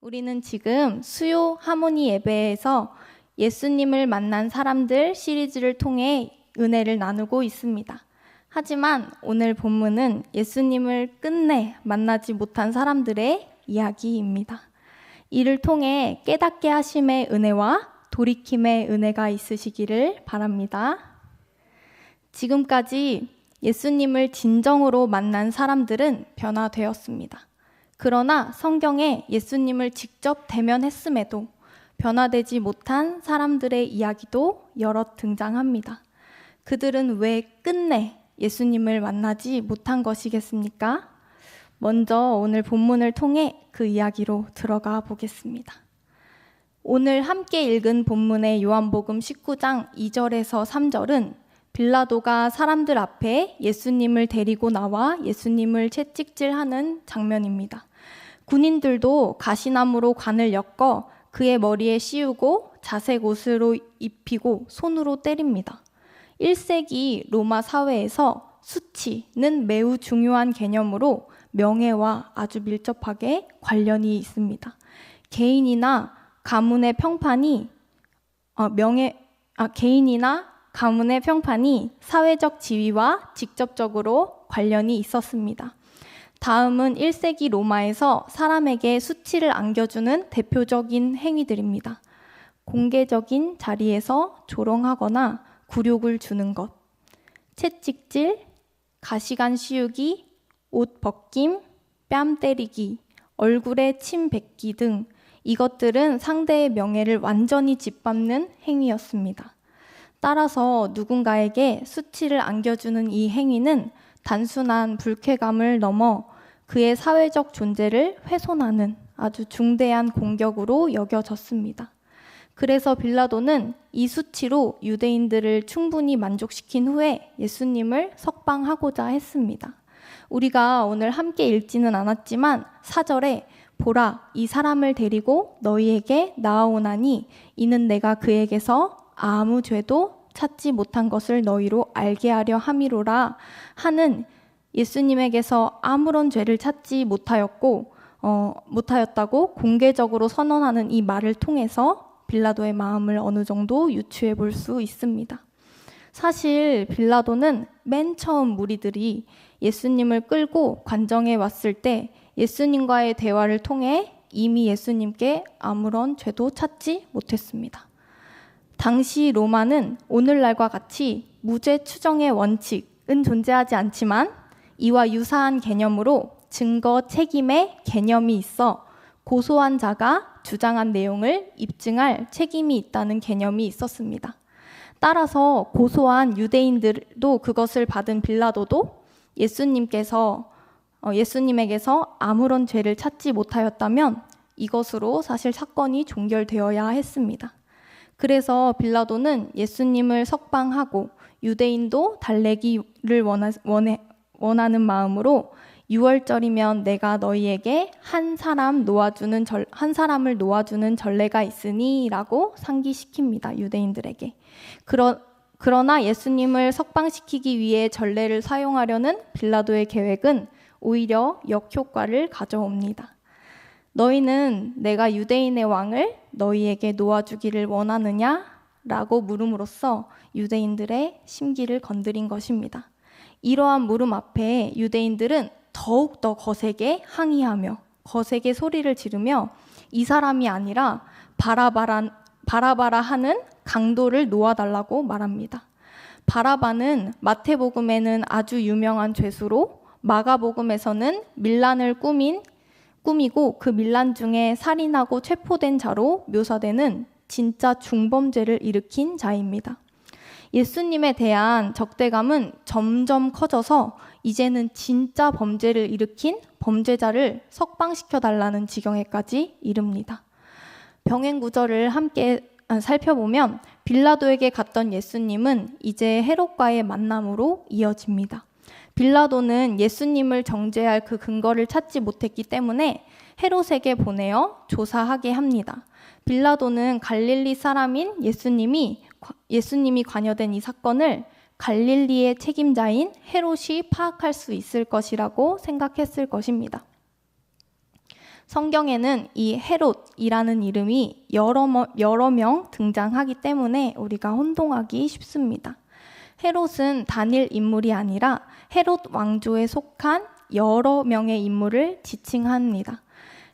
우리는 지금 수요 하모니 예배에서 예수님을 만난 사람들 시리즈를 통해 은혜를 나누고 있습니다. 하지만 오늘 본문은 예수님을 끝내 만나지 못한 사람들의 이야기입니다. 이를 통해 깨닫게 하심의 은혜와 돌이킴의 은혜가 있으시기를 바랍니다. 지금까지 예수님을 진정으로 만난 사람들은 변화되었습니다. 그러나 성경에 예수님을 직접 대면했음에도 변화되지 못한 사람들의 이야기도 여럿 등장합니다. 그들은 왜 끝내 예수님을 만나지 못한 것이겠습니까? 먼저 오늘 본문을 통해 그 이야기로 들어가 보겠습니다. 오늘 함께 읽은 본문의 요한복음 19장 2절에서 3절은 빌라도가 사람들 앞에 예수님을 데리고 나와 예수님을 채찍질하는 장면입니다. 군인들도 가시나무로 관을 엮어 그의 머리에 씌우고 자색 옷으로 입히고 손으로 때립니다. 1세기 로마 사회에서 수치는 매우 중요한 개념으로 명예와 아주 밀접하게 관련이 있습니다. 개인이나 가문의 평판이 사회적 지위와 직접적으로 관련이 있었습니다. 다음은 1세기 로마에서 사람에게 수치를 안겨주는 대표적인 행위들입니다. 공개적인 자리에서 조롱하거나 굴욕을 주는 것, 채찍질, 가시관 씌우기, 옷 벗김, 뺨 때리기, 얼굴에 침 뱉기 등 이것들은 상대의 명예를 완전히 짓밟는 행위였습니다. 따라서 누군가에게 수치를 안겨주는 이 행위는 단순한 불쾌감을 넘어 그의 사회적 존재를 훼손하는 아주 중대한 공격으로 여겨졌습니다. 그래서 빌라도는 이 수치로 유대인들을 충분히 만족시킨 후에 예수님을 석방하고자 했습니다. 우리가 오늘 함께 읽지는 않았지만 4절에 보라, 이 사람을 데리고 너희에게 나아오나니 이는 내가 그에게서 아무 죄도 찾지 못한 것을 너희로 알게 하려 함이로라 하는 예수님에게서 아무런 죄를 찾지 못하였다고 공개적으로 선언하는 이 말을 통해서 빌라도의 마음을 어느 정도 유추해 볼 수 있습니다. 사실 빌라도는 맨 처음 무리들이 예수님을 끌고 관정에 왔을 때 예수님과의 대화를 통해 이미 예수님께 아무런 죄도 찾지 못했습니다. 당시 로마는 오늘날과 같이 무죄 추정의 원칙은 존재하지 않지만 이와 유사한 개념으로 증거 책임의 개념이 있어 고소한 자가 주장한 내용을 입증할 책임이 있다는 개념이 있었습니다. 따라서 고소한 유대인들도 그것을 받은 빌라도도 예수님에게서 아무런 죄를 찾지 못하였다면 이것으로 사실 사건이 종결되어야 했습니다. 그래서 빌라도는 예수님을 석방하고 유대인도 달래기를 원하는 마음으로 6월절이면 내가 너희에게 한 사람을 놓아주는 전례가 있으니 라고 상기시킵니다. 유대인들에게. 그러나 예수님을 석방시키기 위해 전례를 사용하려는 빌라도의 계획은 오히려 역효과를 가져옵니다. 너희는 내가 유대인의 왕을 너희에게 놓아주기를 원하느냐? 라고 물음으로써 유대인들의 심기를 건드린 것입니다. 이러한 물음 앞에 유대인들은 더욱더 거세게 항의하며 거세게 소리를 지르며 이 사람이 아니라 바라바라 하는 강도를 놓아달라고 말합니다. 바라바는 마태복음에는 아주 유명한 죄수로 마가복음에서는 밀란을 꾸미고 그 밀란 중에 살인하고 체포된 자로 묘사되는 진짜 중범죄를 일으킨 자입니다. 예수님에 대한 적대감은 점점 커져서 이제는 진짜 범죄를 일으킨 범죄자를 석방시켜달라는 지경에까지 이릅니다. 병행 구절을 함께 살펴보면 빌라도에게 갔던 예수님은 이제 헤롯과의 만남으로 이어집니다. 빌라도는 예수님을 정죄할 그 근거를 찾지 못했기 때문에 헤롯에게 보내어 조사하게 합니다. 빌라도는 갈릴리 사람인 예수님이 관여된 이 사건을 갈릴리의 책임자인 헤롯이 파악할 수 있을 것이라고 생각했을 것입니다. 성경에는 이 헤롯이라는 이름이 여러 명 등장하기 때문에 우리가 혼동하기 쉽습니다. 헤롯은 단일 인물이 아니라 헤롯 왕조에 속한 여러 명의 인물을 지칭합니다.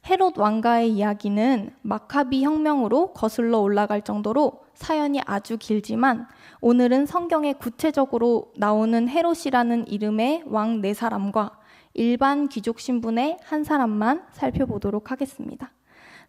헤롯 왕가의 이야기는 마카비 혁명으로 거슬러 올라갈 정도로 사연이 아주 길지만 오늘은 성경에 구체적으로 나오는 헤롯이라는 이름의 왕 4사람과 일반 귀족 신분의 한 사람만 살펴보도록 하겠습니다.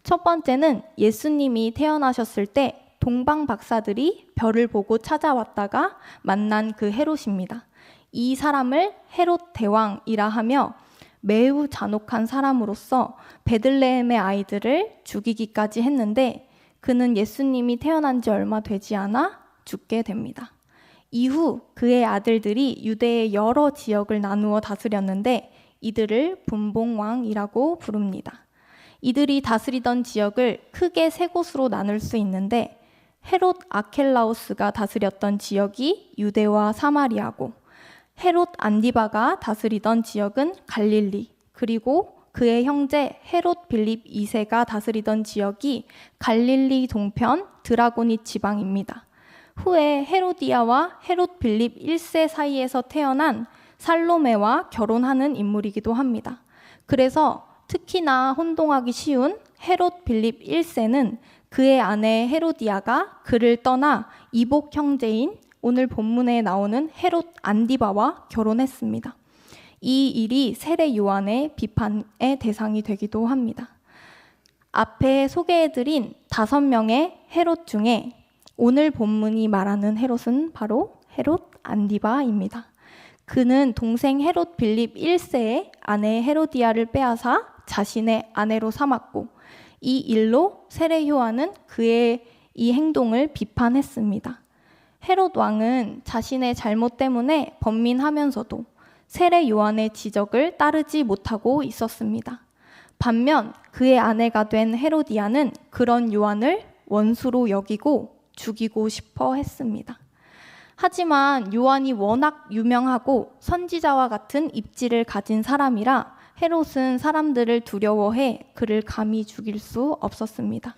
첫 번째는 예수님이 태어나셨을 때 동방 박사들이 별을 보고 찾아왔다가 만난 그 헤롯입니다. 이 사람을 헤롯 대왕이라 하며 매우 잔혹한 사람으로서 베들레헴의 아이들을 죽이기까지 했는데 그는 예수님이 태어난 지 얼마 되지 않아 죽게 됩니다. 이후 그의 아들들이 유대의 여러 지역을 나누어 다스렸는데 이들을 분봉왕이라고 부릅니다. 이들이 다스리던 지역을 크게 3곳으로 나눌 수 있는데 헤롯 아켈라우스가 다스렸던 지역이 유대와 사마리아고 헤롯 안디바가 다스리던 지역은 갈릴리, 그리고 그의 형제 헤롯 빌립 2세가 다스리던 지역이 갈릴리 동편 드라고니 지방입니다. 후에 헤로디아와 헤롯 빌립 1세 사이에서 태어난 살로메와 결혼하는 인물이기도 합니다. 그래서 특히나 혼동하기 쉬운 헤롯 빌립 1세는 그의 아내 헤로디아가 그를 떠나 이복 형제인 오늘 본문에 나오는 헤롯 안디바와 결혼했습니다. 이 일이 세례 요한의 비판의 대상이 되기도 합니다. 앞에 소개해드린 5명의 헤롯 중에 오늘 본문이 말하는 헤롯은 바로 헤롯 안디바입니다. 그는 동생 헤롯 빌립 1세의 아내 헤로디아를 빼앗아 자신의 아내로 삼았고 이 일로 세례 요한은 그의 이 행동을 비판했습니다. 헤롯 왕은 자신의 잘못 때문에 번민하면서도 세례 요한의 지적을 따르지 못하고 있었습니다. 반면 그의 아내가 된 헤로디아는 그런 요한을 원수로 여기고 죽이고 싶어 했습니다. 하지만 요한이 워낙 유명하고 선지자와 같은 입지를 가진 사람이라 헤롯은 사람들을 두려워해 그를 감히 죽일 수 없었습니다.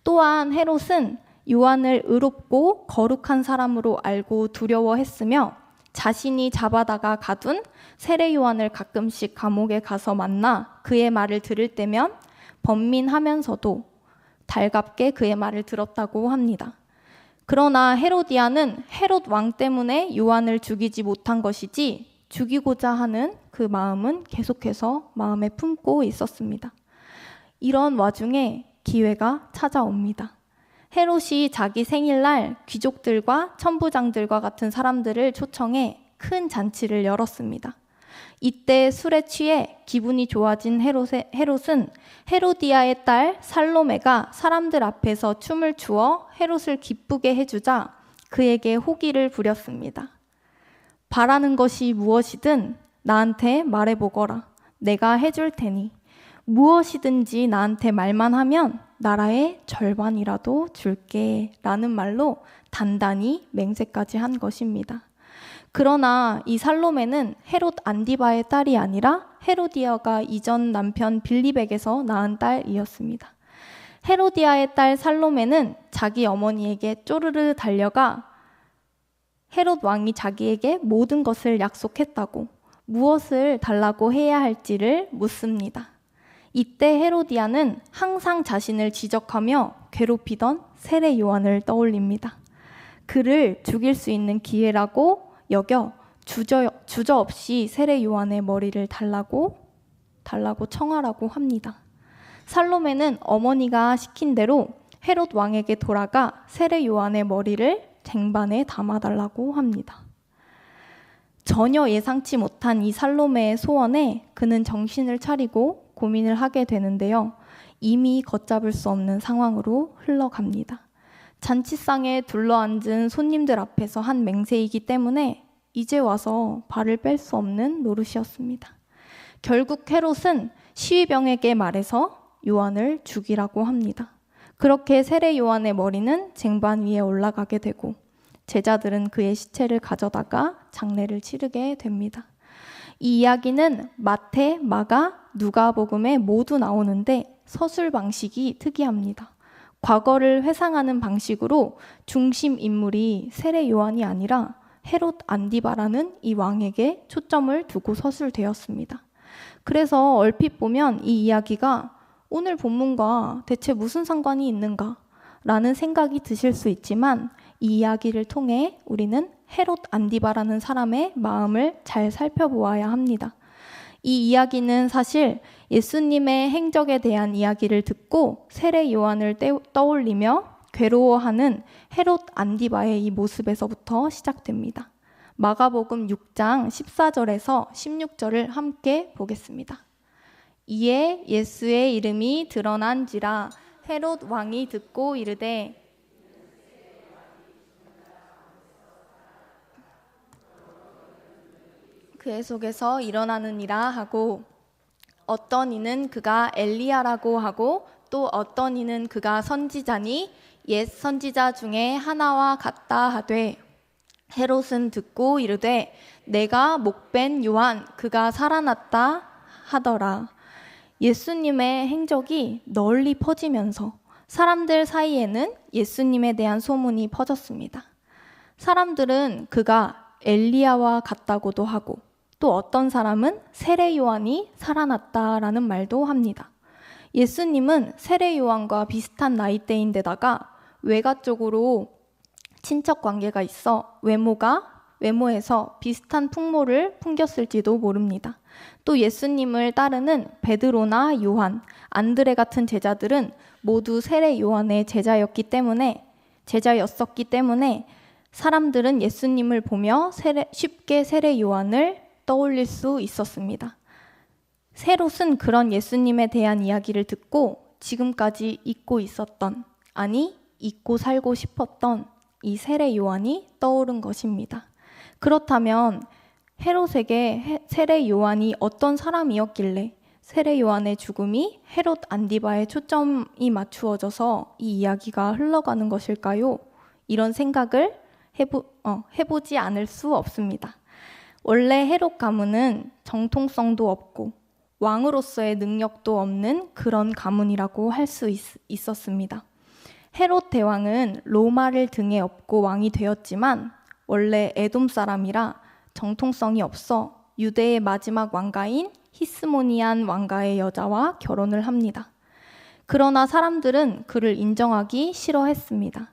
또한 헤롯은 요한을 의롭고 거룩한 사람으로 알고 두려워했으며 자신이 잡아다가 가둔 세례 요한을 가끔씩 감옥에 가서 만나 그의 말을 들을 때면 번민하면서도 달갑게 그의 말을 들었다고 합니다. 그러나 헤로디아는 헤롯 왕 때문에 요한을 죽이지 못한 것이지 죽이고자 하는 그 마음은 계속해서 마음에 품고 있었습니다. 이런 와중에 기회가 찾아옵니다. 헤롯이 자기 생일날 귀족들과 천부장들과 같은 사람들을 초청해 큰 잔치를 열었습니다. 이때 술에 취해 기분이 좋아진 헤롯은 헤로디아의 딸 살로메가 사람들 앞에서 춤을 추어 헤롯을 기쁘게 해주자 그에게 호기를 부렸습니다. 바라는 것이 무엇이든 나한테 말해보거라. 내가 해줄 테니 무엇이든지 나한테 말만 하면 나라의 절반이라도 줄게 라는 말로 단단히 맹세까지 한 것입니다. 그러나 이 살로메는 헤롯 안디바의 딸이 아니라 헤로디아가 이전 남편 빌립에게서 낳은 딸이었습니다. 헤로디아의 딸 살로메는 자기 어머니에게 쪼르르 달려가 헤롯 왕이 자기에게 모든 것을 약속했다고 무엇을 달라고 해야 할지를 묻습니다. 이때 헤로디아는 항상 자신을 지적하며 괴롭히던 세례 요한을 떠올립니다. 그를 죽일 수 있는 기회라고 여겨 주저없이 세례 요한의 머리를 달라고 청하라고 합니다. 살로메는 어머니가 시킨 대로 헤롯 왕에게 돌아가 세례 요한의 머리를 쟁반에 담아달라고 합니다. 전혀 예상치 못한 이 살로메의 소원에 그는 정신을 차리고 고민을 하게 되는데요. 이미 걷잡을 수 없는 상황으로 흘러갑니다. 잔치상에 둘러앉은 손님들 앞에서 한 맹세이기 때문에 이제 와서 발을 뺄 수 없는 노릇이었습니다. 결국 헤롯은 시위병에게 말해서 요한을 죽이라고 합니다. 그렇게 세례 요한의 머리는 쟁반 위에 올라가게 되고 제자들은 그의 시체를 가져다가 장례를 치르게 됩니다. 이 이야기는 마태, 마가, 누가복음에 모두 나오는데 서술 방식이 특이합니다. 과거를 회상하는 방식으로 중심 인물이 세례 요한이 아니라 헤롯 안디바라는 이 왕에게 초점을 두고 서술되었습니다. 그래서 얼핏 보면 이 이야기가 오늘 본문과 대체 무슨 상관이 있는가? 라는 생각이 드실 수 있지만 이 이야기를 통해 우리는 헤롯 안디바라는 사람의 마음을 잘 살펴보아야 합니다. 이 이야기는 사실 예수님의 행적에 대한 이야기를 듣고 세례 요한을 떠올리며 괴로워하는 헤롯 안디바의 이 모습에서부터 시작됩니다. 마가복음 6장 14절에서 16절을 함께 보겠습니다. 이에 예수의 이름이 드러난지라 헤롯 왕이 듣고 이르되 그의 속에서 일어나느니라 하고 어떤 이는 그가 엘리야라고 하고 또 어떤 이는 그가 선지자니 옛 선지자 중에 하나와 같다 하되 헤롯은 듣고 이르되 내가 목벤 요한 그가 살아났다 하더라. 예수님의 행적이 널리 퍼지면서 사람들 사이에는 예수님에 대한 소문이 퍼졌습니다. 사람들은 그가 엘리야와 같다고도 하고 또 어떤 사람은 세례 요한이 살아났다라는 말도 합니다. 예수님은 세례 요한과 비슷한 나이대인데다가 외가 쪽으로 친척 관계가 있어 외모에서 비슷한 풍모를 풍겼을지도 모릅니다. 또 예수님을 따르는 베드로나 요한, 안드레 같은 제자들은 모두 세례 요한의 제자였었기 때문에 사람들은 예수님을 보며 쉽게 세례 요한을 떠올릴 수 있었습니다. 헤롯은 그런 예수님에 대한 이야기를 듣고 지금까지 잊고 살고 싶었던 이 세례 요한이 떠오른 것입니다. 그렇다면 헤롯에게 세례 요한이 어떤 사람이었길래 세례 요한의 죽음이 헤롯 안디바에 초점이 맞추어져서 이 이야기가 흘러가는 것일까요? 이런 생각을 해보지 않을 수 없습니다. 원래 헤롯 가문은 정통성도 없고 왕으로서의 능력도 없는 그런 가문이라고 할 수 있었습니다. 헤롯 대왕은 로마를 등에 업고 왕이 되었지만 원래 에돔 사람이라 정통성이 없어 유대의 마지막 왕가인 히스모니안 왕가의 여자와 결혼을 합니다. 그러나 사람들은 그를 인정하기 싫어했습니다.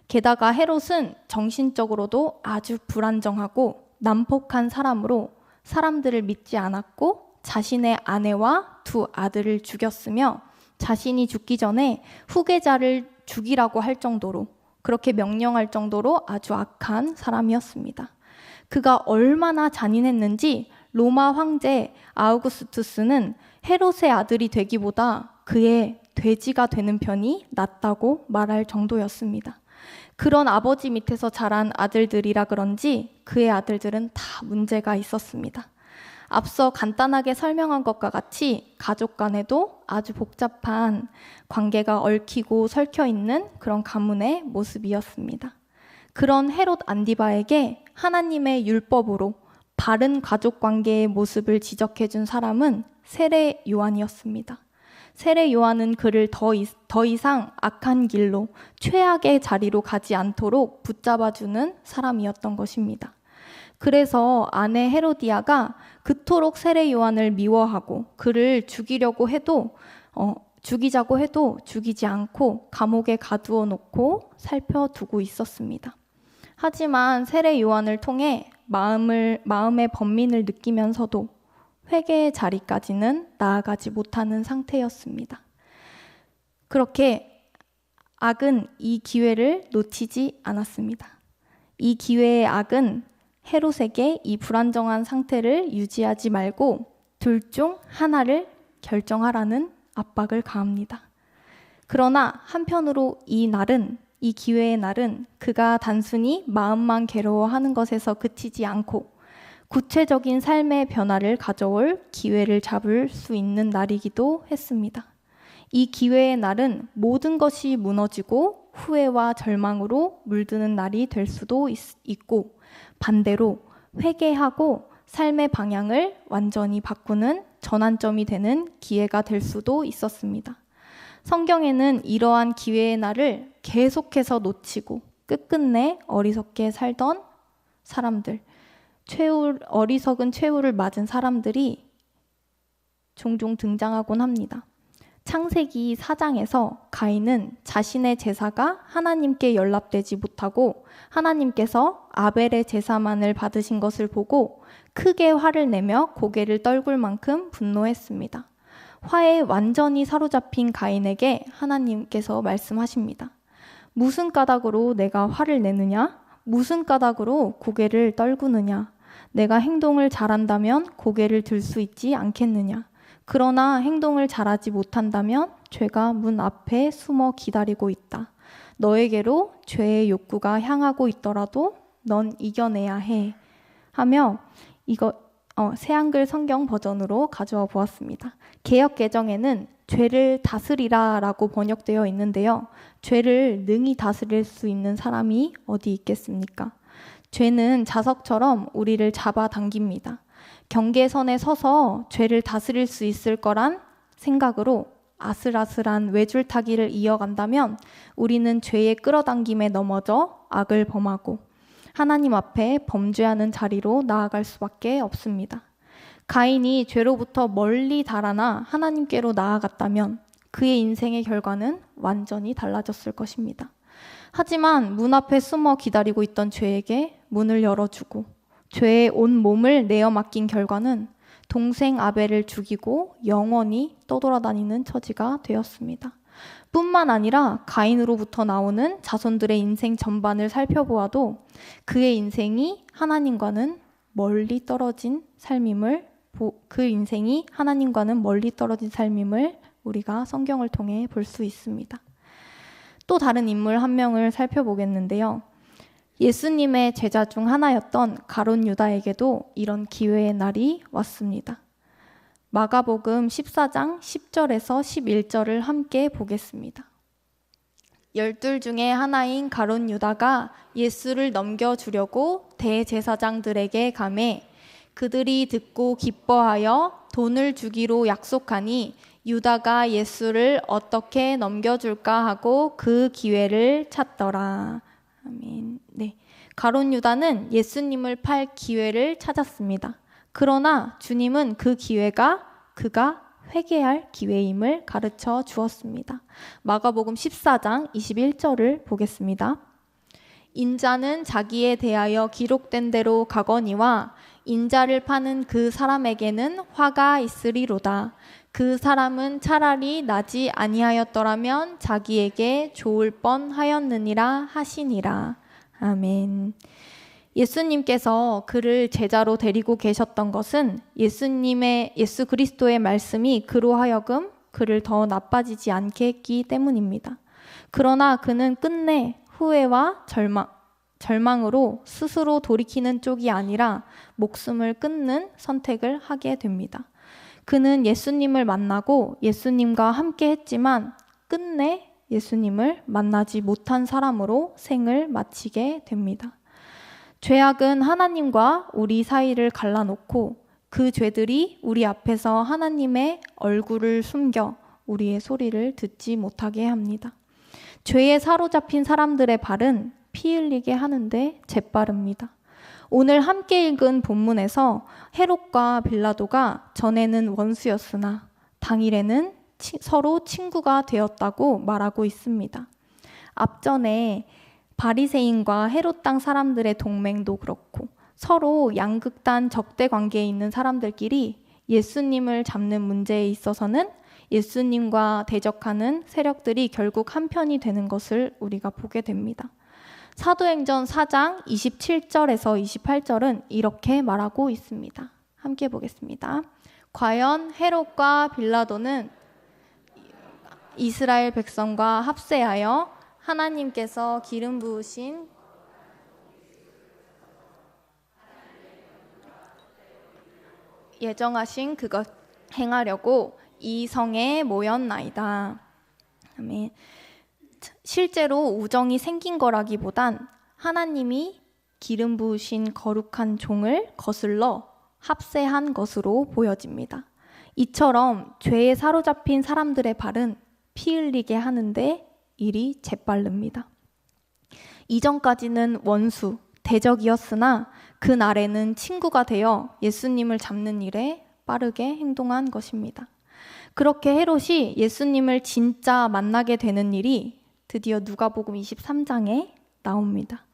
게다가 헤롯은 정신적으로도 아주 불안정하고 난폭한 사람으로 사람들을 믿지 않았고 자신의 아내와 두 아들을 죽였으며 자신이 죽기 전에 후계자를 죽이라고 할 정도로 그렇게 명령할 정도로 아주 악한 사람이었습니다. 그가 얼마나 잔인했는지 로마 황제 아우구스투스는 헤롯의 아들이 되기보다 그의 돼지가 되는 편이 낫다고 말할 정도였습니다. 그런 아버지 밑에서 자란 아들들이라 그런지 그의 아들들은 다 문제가 있었습니다. 앞서 간단하게 설명한 것과 같이 가족 간에도 아주 복잡한 관계가 얽히고 설켜 있는 그런 가문의 모습이었습니다. 그런 헤롯 안디바에게 하나님의 율법으로 바른 가족 관계의 모습을 지적해 준 사람은 세례 요한이었습니다. 세례 요한은 그를 더 이상 악한 길로 최악의 자리로 가지 않도록 붙잡아주는 사람이었던 것입니다. 그래서 아내 헤로디아가 그토록 세례 요한을 미워하고 그를 죽이자고 해도 죽이지 않고 감옥에 가두어 놓고 살펴두고 있었습니다. 하지만 세례 요한을 통해 마음의 번민을 느끼면서도 회개의 자리까지는 나아가지 못하는 상태였습니다. 그렇게 악은 이 기회를 놓치지 않았습니다. 이 기회의 악은 헤롯에게 이 불안정한 상태를 유지하지 말고 둘 중 하나를 결정하라는 압박을 가합니다. 그러나 한편으로 이 기회의 날은 그가 단순히 마음만 괴로워하는 것에서 그치지 않고 구체적인 삶의 변화를 가져올 기회를 잡을 수 있는 날이기도 했습니다. 이 기회의 날은 모든 것이 무너지고 후회와 절망으로 물드는 날이 될 수도 있고 반대로 회개하고 삶의 방향을 완전히 바꾸는 전환점이 되는 기회가 될 수도 있었습니다. 성경에는 이러한 기회의 날을 계속해서 놓치고 끝끝내 어리석게 살던 사람들, 어리석은 최후를 맞은 사람들이 종종 등장하곤 합니다. 창세기 4장에서 가인은 자신의 제사가 하나님께 연락되지 못하고 하나님께서 아벨의 제사만을 받으신 것을 보고 크게 화를 내며 고개를 떨굴 만큼 분노했습니다. 화에 완전히 사로잡힌 가인에게 하나님께서 말씀하십니다. 무슨 까닭으로 내가 화를 내느냐? 무슨 까닭으로 고개를 떨구느냐? 내가 행동을 잘한다면 고개를 들 수 있지 않겠느냐? 그러나 행동을 잘하지 못한다면 죄가 문 앞에 숨어 기다리고 있다. 너에게로 죄의 욕구가 향하고 있더라도 넌 이겨내야 해. 하며 이거 새한글 성경 버전으로 가져와 보았습니다. 개역 개정에는 죄를 다스리라 라고 번역되어 있는데요. 죄를 능히 다스릴 수 있는 사람이 어디 있겠습니까? 죄는 자석처럼 우리를 잡아당깁니다. 경계선에 서서 죄를 다스릴 수 있을 거란 생각으로 아슬아슬한 외줄타기를 이어간다면 우리는 죄의 끌어당김에 넘어져 악을 범하고 하나님 앞에 범죄하는 자리로 나아갈 수밖에 없습니다. 가인이 죄로부터 멀리 달아나 하나님께로 나아갔다면 그의 인생의 결과는 완전히 달라졌을 것입니다. 하지만 문 앞에 숨어 기다리고 있던 죄에게 문을 열어주고 죄에 온 몸을 내어 맡긴 결과는 동생 아벨을 죽이고 영원히 떠돌아다니는 처지가 되었습니다. 뿐만 아니라 가인으로부터 나오는 자손들의 인생 전반을 살펴보아도 그의 인생이 하나님과는 멀리 떨어진 삶임을 우리가 성경을 통해 볼 수 있습니다. 또 다른 인물 한 명을 살펴보겠는데요. 예수님의 제자 중 하나였던 가룟 유다에게도 이런 기회의 날이 왔습니다. 마가복음 14장 10절에서 11절을 함께 보겠습니다. 12 중에 하나인 가룟 유다가 예수를 넘겨주려고 대제사장들에게 가매 그들이 듣고 기뻐하여 돈을 주기로 약속하니 유다가 예수를 어떻게 넘겨줄까 하고 그 기회를 찾더라. 아멘. 네. 가룟 유다는 예수님을 팔 기회를 찾았습니다. 그러나 주님은 그 기회가 그가 회개할 기회임을 가르쳐 주었습니다. 마가복음 14장 21절을 보겠습니다. 인자는 자기에 대하여 기록된 대로 가거니와 인자를 파는 그 사람에게는 화가 있으리로다. 그 사람은 차라리 나지 아니하였더라면 자기에게 좋을 뻔하였느니라 하시니라. 아멘. 예수님께서 그를 제자로 데리고 계셨던 것은 예수 그리스도의 말씀이 그로 하여금 그를 더 나빠지지 않게 했기 때문입니다. 그러나 그는 끝내 후회와 절망으로 스스로 돌이키는 쪽이 아니라 목숨을 끊는 선택을 하게 됩니다. 그는 예수님을 만나고 예수님과 함께 했지만 끝내 예수님을 만나지 못한 사람으로 생을 마치게 됩니다. 죄악은 하나님과 우리 사이를 갈라놓고 그 죄들이 우리 앞에서 하나님의 얼굴을 숨겨 우리의 소리를 듣지 못하게 합니다. 죄에 사로잡힌 사람들의 발은 피 흘리게 하는데 재빠릅니다. 오늘 함께 읽은 본문에서 헤롯과 빌라도가 전에는 원수였으나 당일에는 서로 친구가 되었다고 말하고 있습니다. 앞전에 바리새인과 헤롯 땅 사람들의 동맹도 그렇고 서로 양극단 적대 관계에 있는 사람들끼리 예수님을 잡는 문제에 있어서는 예수님과 대적하는 세력들이 결국 한편이 되는 것을 우리가 보게 됩니다. 사도행전 4장 27절에서 28절은 이렇게 말하고 있습니다. 함께 보겠습니다. 과연 헤롯과 빌라도는 이스라엘 백성과 합세하여 하나님께서 기름 부으신 예정하신 그것 행하려고 이 성에 모였나이다. 아멘. 실제로 우정이 생긴 거라기보단 하나님이 기름 부으신 거룩한 종을 거슬러 합세한 것으로 보여집니다. 이처럼 죄에 사로잡힌 사람들의 발은 피 흘리게 하는데 일이 재빠릅니다. 이전까지는 원수, 대적이었으나 그날에는 친구가 되어 예수님을 잡는 일에 빠르게 행동한 것입니다. 그렇게 헤롯이 예수님을 진짜 만나게 되는 일이 드디어 누가복음 23장에 나옵니다.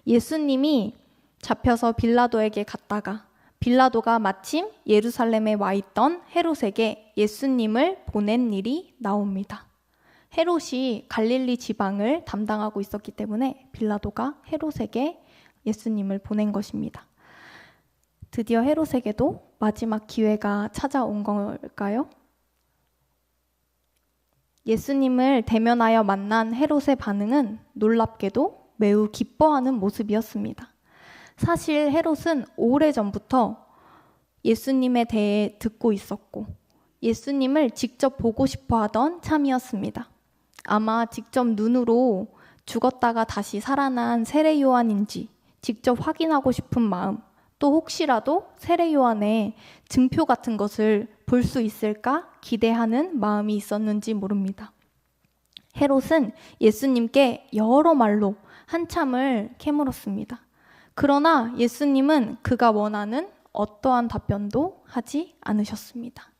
예수님이 잡혀서 빌라도에게 갔다가 빌라도가 마침 예루살렘에 와 있던 헤롯에게 예수님을 보낸 일이 나옵니다. 헤롯이 갈릴리 지방을 담당하고 있었기 때문에 빌라도가 헤롯에게 예수님을 보낸 것입니다. 드디어 헤롯에게도 마지막 기회가 찾아온 걸까요? 예수님을 대면하여 만난 헤롯의 반응은 놀랍게도 매우 기뻐하는 모습이었습니다. 사실 헤롯은 오래전부터 예수님에 대해 듣고 있었고 예수님을 직접 보고 싶어 하던 참이었습니다. 아마 직접 눈으로 죽었다가 다시 살아난 세례 요한인지 직접 확인하고 싶은 마음, 또 혹시라도 세례 요한의 증표 같은 것을 볼 수 있을까 기대하는 마음이 있었는지 모릅니다. 헤롯은 예수님께 여러 말로 한참을 캐물었습니다. 그러나 예수님은 그가 원하는 어떠한 답변도 하지 않으셨습니다.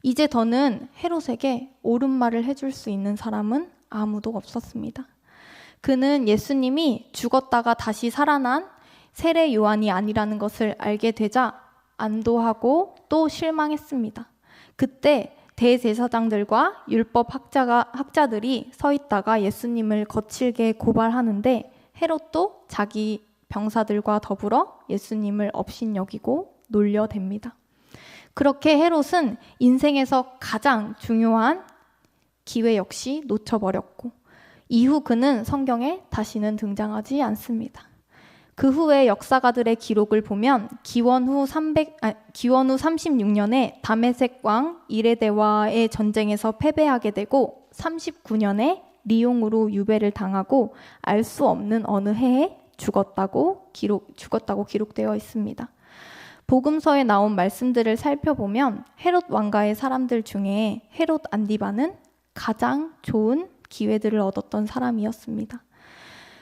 이제 더는 헤롯에게 옳은 말을 해줄 수 있는 사람은 아무도 없었습니다. 그는 예수님이 죽었다가 다시 살아난 세례 요한이 아니라는 것을 알게 되자 안도하고 또 실망했습니다. 그때 대제사장들과 율법 학자들이 서 있다가 예수님을 거칠게 고발하는데 헤롯도 자기 병사들과 더불어 예수님을 업신여기고 놀려댑니다. 그렇게 헤롯은 인생에서 가장 중요한 기회 역시 놓쳐버렸고 이후 그는 성경에 다시는 등장하지 않습니다. 그 후에 역사가들의 기록을 보면 기원 후 36년에 다메섹 왕 이레데와의 전쟁에서 패배하게 되고 39년에 리용으로 유배를 당하고 알 수 없는 어느 해에 죽었다고 기록되어 있습니다. 복음서에 나온 말씀들을 살펴보면 헤롯 왕가의 사람들 중에 헤롯 안디바는 가장 좋은 기회들을 얻었던 사람이었습니다.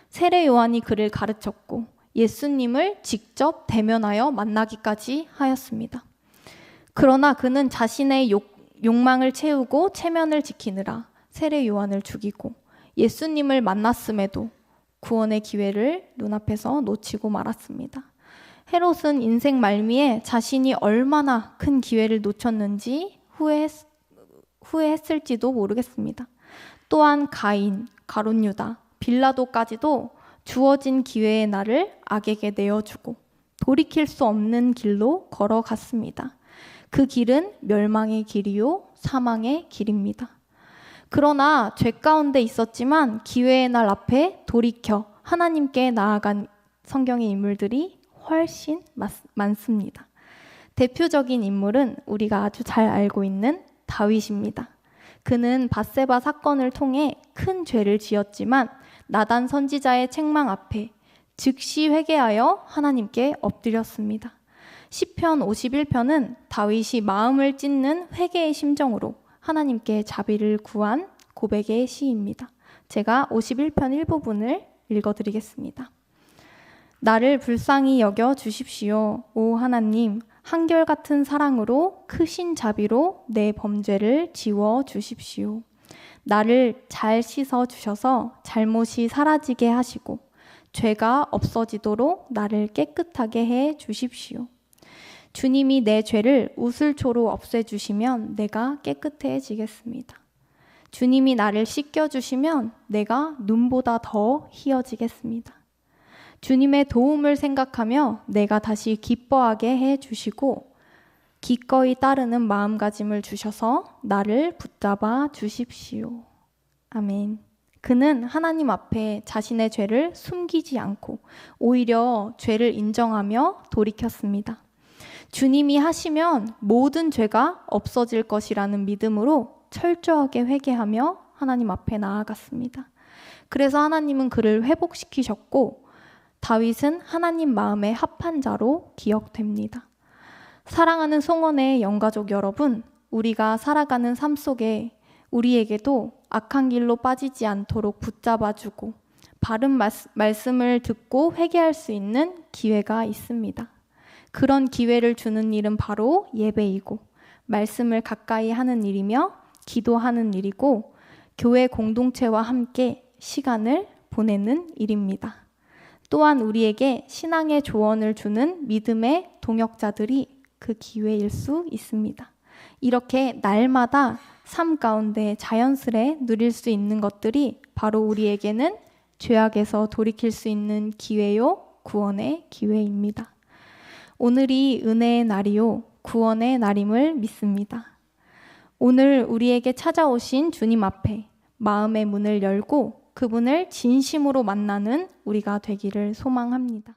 세례 요한이 그를 가르쳤고 예수님을 직접 대면하여 만나기까지 하였습니다. 그러나 그는 자신의 욕망을 채우고 체면을 지키느라 세례 요한을 죽이고 예수님을 만났음에도 구원의 기회를 눈앞에서 놓치고 말았습니다. 헤롯은 인생 말미에 자신이 얼마나 큰 기회를 놓쳤는지 후회했을지도 모르겠습니다. 또한 가인, 가룟 유다, 빌라도까지도 주어진 기회의 날을 악에게 내어주고 돌이킬 수 없는 길로 걸어갔습니다. 그 길은 멸망의 길이요 사망의 길입니다. 그러나 죄 가운데 있었지만 기회의 날 앞에 돌이켜 하나님께 나아간 성경의 인물들이 훨씬 많습니다. 대표적인 인물은 우리가 아주 잘 알고 있는 다윗입니다. 그는 밧세바 사건을 통해 큰 죄를 지었지만 나단 선지자의 책망 앞에 즉시 회개하여 하나님께 엎드렸습니다. 시편 51편은 다윗이 마음을 찢는 회개의 심정으로 하나님께 자비를 구한 고백의 시입니다. 제가 51편 일부분을 읽어드리겠습니다. 나를 불쌍히 여겨 주십시오. 오 하나님, 한결같은 사랑으로 크신 자비로 내 범죄를 지워 주십시오. 나를 잘 씻어 주셔서 잘못이 사라지게 하시고 죄가 없어지도록 나를 깨끗하게 해 주십시오. 주님이 내 죄를 우슬초로 없애주시면 내가 깨끗해지겠습니다. 주님이 나를 씻겨주시면 내가 눈보다 더 희어지겠습니다. 주님의 도움을 생각하며 내가 다시 기뻐하게 해주시고 기꺼이 따르는 마음가짐을 주셔서 나를 붙잡아 주십시오. 아멘. 그는 하나님 앞에 자신의 죄를 숨기지 않고 오히려 죄를 인정하며 돌이켰습니다. 주님이 하시면 모든 죄가 없어질 것이라는 믿음으로 철저하게 회개하며 하나님 앞에 나아갔습니다. 그래서 하나님은 그를 회복시키셨고 다윗은 하나님 마음에 합한 자로 기억됩니다. 사랑하는 송원의 영가족 여러분, 우리가 살아가는 삶 속에 우리에게도 악한 길로 빠지지 않도록 붙잡아주고 바른 말씀을 듣고 회개할 수 있는 기회가 있습니다. 그런 기회를 주는 일은 바로 예배이고 말씀을 가까이 하는 일이며 기도하는 일이고 교회 공동체와 함께 시간을 보내는 일입니다. 또한 우리에게 신앙의 조언을 주는 믿음의 동역자들이 그 기회일 수 있습니다. 이렇게 날마다 삶 가운데 자연스레 누릴 수 있는 것들이 바로 우리에게는 죄악에서 돌이킬 수 있는 기회요, 구원의 기회입니다. 오늘이 은혜의 날이요, 구원의 날임을 믿습니다. 오늘 우리에게 찾아오신 주님 앞에 마음의 문을 열고 그분을 진심으로 만나는 우리가 되기를 소망합니다.